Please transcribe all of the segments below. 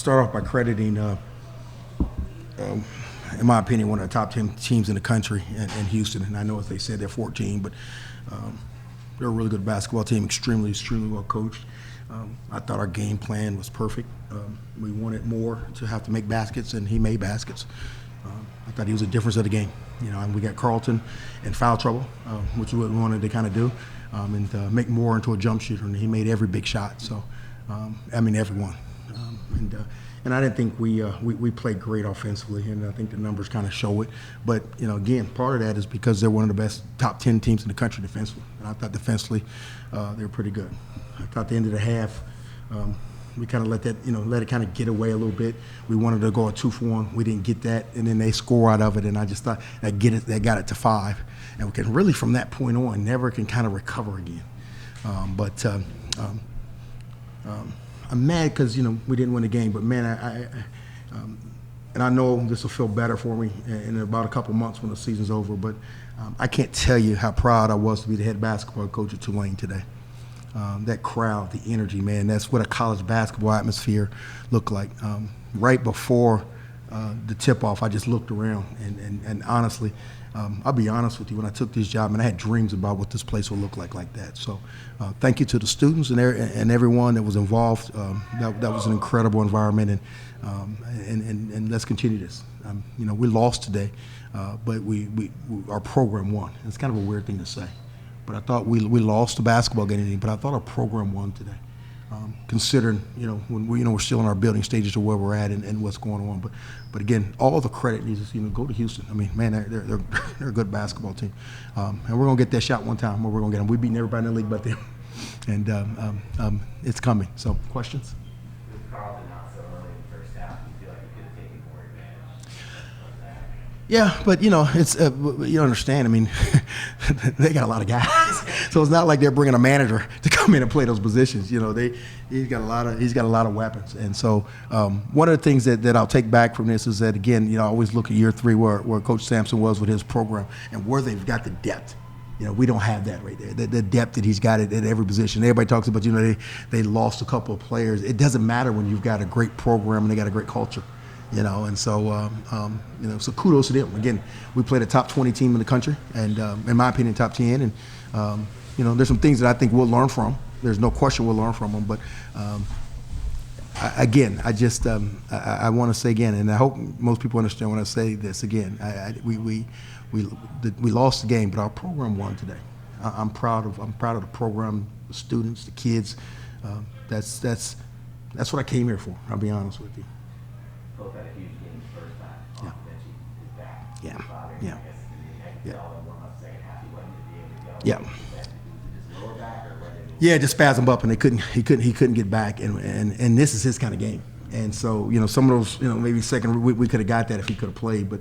start off by crediting, in my opinion, one of the top 10 teams in the country in Houston. And I know, as they said, they're 14, but they're a really good basketball team, extremely well coached. I thought our game plan was perfect. We wanted Moore to have to make baskets, and he made baskets. I thought he was a difference of the game. And we got Carlton in foul trouble, which is what we wanted to kind of do, and make Moore into a jump shooter, and he made every big shot. So, everyone. And I didn't think we played great offensively, and I think the numbers kind of show it. But, again, part of that is because they're one of the best top 10 teams in the country defensively. And I thought defensively they were pretty good. I thought the end of the half, we kind of let it kind of get away a little bit. We wanted to go a 2-for-1. We didn't get that, and then they score out of it, and I just thought that got it to 5. And we can really, from that point on, never can kind of recover again. I'm mad because we didn't win the game, but man, and I know this will feel better for me in about a couple months when the season's over. But I can't tell you how proud I was to be the head basketball coach at Tulane today. That crowd, the energy, man, that's what a college basketball atmosphere looked like. Right before the tip-off, I just looked around, and honestly, I'll be honest with you, when I took this job, and I had dreams about what this place would look like that. So thank you to the students and everyone that was involved. That was an incredible environment, and let's continue this. We lost today, but our program won. It's kind of a weird thing to say. But I thought we lost the basketball game, but I thought our program won today. Considering when we're still in our building stages of where we're at and what's going on, but again, all the credit needs to go to Houston. I mean, man, they're a good basketball team, and we're gonna get that shot one time where we're gonna get them. We've beaten everybody in the league but them, and it's coming. So, questions? With Carlton not so early in the first half, you feel like you could have taken more advantage of that? Yeah, but it's you understand. I mean, they got a lot of guys, so it's not like they're bringing a manager to come in and play those positions. He's got a lot of weapons, and so one of the things that I'll take back from this is that, again, I always look at year 3 where Coach Sampson was with his program and where they've got the depth. We don't have that right there. The depth that he's got at every position. Everybody talks about they lost a couple of players. It doesn't matter when you've got a great program and they got a great culture. And so so kudos to them. Again, we played a top 20 team in the country, and in my opinion, top 10. And there's some things that I think we'll learn from. There's no question we'll learn from them. But I want to say again, and I hope most people understand when I say this again. We lost the game, but our program won today. I'm proud of the program, the students, the kids. That's what I came here for. I'll be honest with you. Both had a huge game the first time. Yeah. Benji is back. Yeah. I guess Yeah. Warm-up second half, he wasn't to be able to go. Yeah. Was it just lower back, or what did Yeah, just spasmed up, and he couldn't get back, and this is his kind of game. And so, some of those, maybe second we could have got that if he could have played, but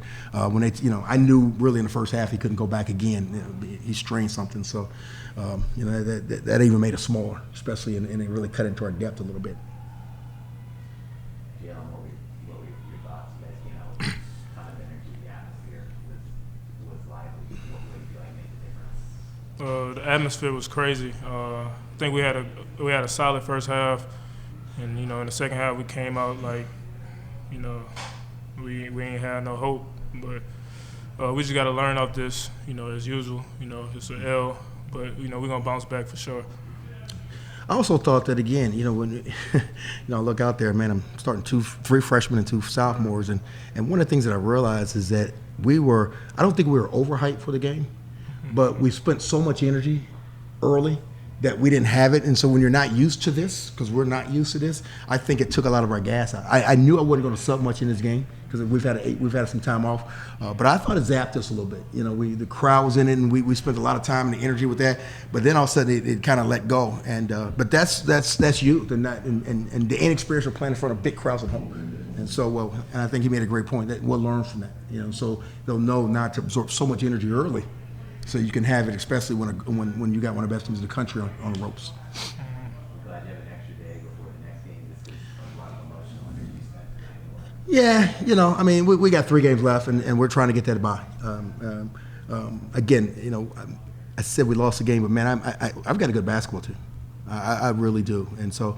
when they, I knew really in the first half he couldn't go back again. He strained something, so that even made us smaller, especially, and it really cut into our depth a little bit. Jalen, what were your thoughts? You guys came out with a ton of energy. The atmosphere was lively. What do you feel like made the difference? The atmosphere was crazy. I think we had a solid first half, and in the second half we came out like, we ain't had no hope. But we just got to learn off this, as usual. It's an L, but we're gonna bounce back for sure. I also thought that, again, when I look out there, man, I'm starting 3 freshmen and 2 sophomores, and one of the things that I realized is that I don't think we were overhyped for the game, but we spent so much energy early that we didn't have it. And so when you're not used to this, because we're not used to this, I think it took a lot of our gas out. I knew I wasn't going to sub much in this game because we've had some time off, but I thought it zapped us a little bit. The crowd was in it, and we spent a lot of time and energy with that. But then all of a sudden it kind of let go. And but that's youth and the inexperience of playing in front of big crowds at home. And so and I think he made a great point that we'll learn from that. So they'll know not to absorb so much energy early, so you can have it, especially when you got one of the best teams in the country on the ropes. I'm glad you have an extra day before the next game. This is a lot of emotional energy spent. Yeah, we got 3 games left, and we're trying to get that by. Again, I said we lost the game, but man, I've got a good basketball team. I really do. And so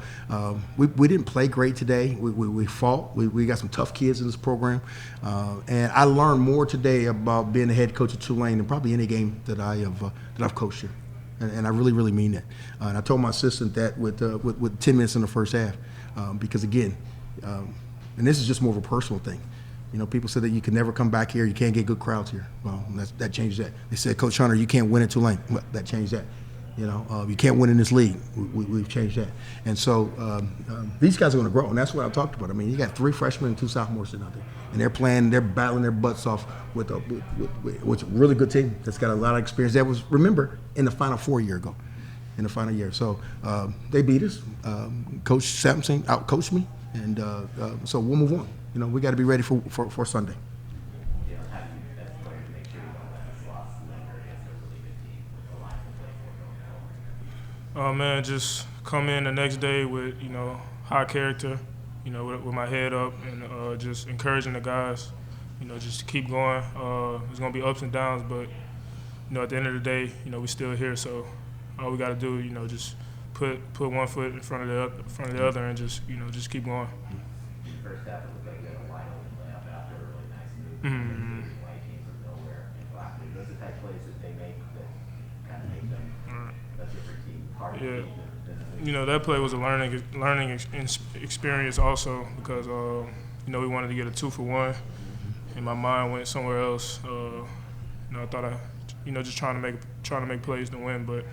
we didn't play great today. We fought. We got some tough kids in this program. And I learned more today about being the head coach of Tulane than probably any game that I've coached here. And I really, really mean that. And I told my assistant that with 10 minutes in the first half. Because, again, and this is just more of a personal thing. You know, people said that you can never come back here. You can't get good crowds here. Well, that changed that. They said, Coach Hunter, you can't win at Tulane. Well, that changed that. You know, you can't win in this league. We've changed that. And so these guys are going to grow, and that's what I talked about. I mean, you got 3 freshmen and 2 sophomores sitting out there, and they're battling their butts off with a really good team that's got a lot of experience. That was, remember, in the Final Four a year ago, in the final year. So they beat us. Coach Sampson outcoached me, and so we'll move on. You know, we got to be ready for Sunday. You know, how do you, as a player, make sure you don't let this loss linger against a really good team with a lot to play for going forward? Man, just come in the next day with, you know, high character, you know, with my head up, and just encouraging the guys, you know, just to keep going. There's going to be ups and downs, but, you know, at the end of the day, you know, we're still here. So all we got to do, you know, just put one foot in front of the other and just, you know, just keep going. First half, it looked like you had a wide open layup after a really nice move. White came from nowhere. And those are the type of plays that they make that kind of make them a different team, harder team than You know, that play was a learning experience also because, you know, we wanted to get a 2-for-1, and my mind went somewhere else. You know, I thought just trying to make plays to win, but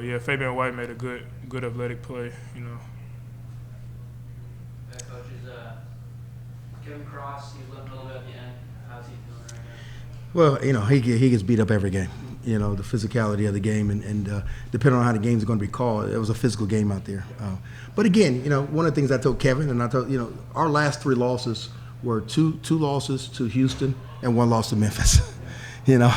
yeah, Fabian White made a good athletic play. You know. Coaches, Kevin Cross, he's limping a little bit at the end. How's he feeling right now? Well, you know, he gets beat up every game. You know, the physicality of the game, and depending on how the games are going to be called, it was a physical game out there. But again, you know, one of the things I told Kevin, and I told, you know, our last 3 losses were two losses to Houston and 1 loss to Memphis. You know,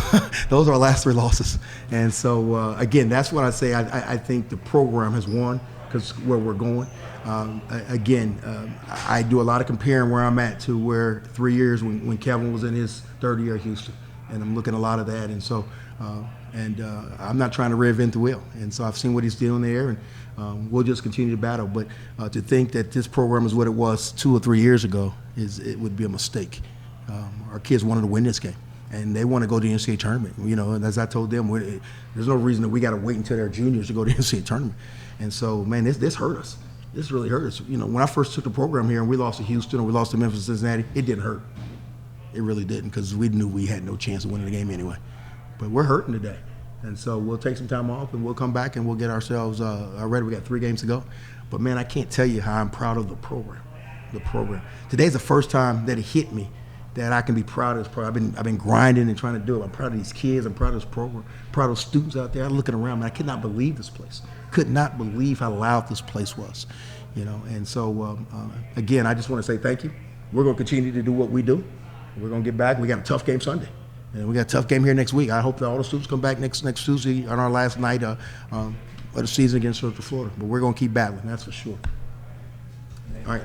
those are our last 3 losses. And so, again, that's what I say. I think the program has won because where we're going. I do a lot of comparing where I'm at to where 3 years when Kevin was in his 3rd year at Houston. And I'm looking at a lot of that. And so, I'm not trying to reinvent the wheel. And so I've seen what he's doing there, and we'll just continue to battle. But to think that this program is what it was 2 or 3 years ago, it would be a mistake. Our kids wanted to win this game, and they want to go to the NCAA tournament. You know, and as I told them, there's no reason that we got to wait until they're juniors to go to the NCAA tournament. And so, man, this hurt us. This really hurt us. You know, when I first took the program here and we lost to Houston or we lost to Memphis, Cincinnati, it didn't hurt. It really didn't, because we knew we had no chance of winning the game anyway. But we're hurting today. And so we'll take some time off and we'll come back and we'll get ourselves ready. We got 3 games to go. But, man, I can't tell you how I'm proud of the program. Today's the first time that it hit me that I can be proud of this program. I've been grinding and trying to do it. I'm proud of these kids. I'm proud of this program. Proud of students out there. I'm looking around, man, I could not believe this place. Could not believe how loud this place was. You know, and so, again, I just want to say thank you. We're going to continue to do what we do. We're going to get back. We got a tough game Sunday. And we got a tough game here next week. I hope that all the students come back next Tuesday on our last night of the season against Central Florida. But we're going to keep battling, that's for sure. All right.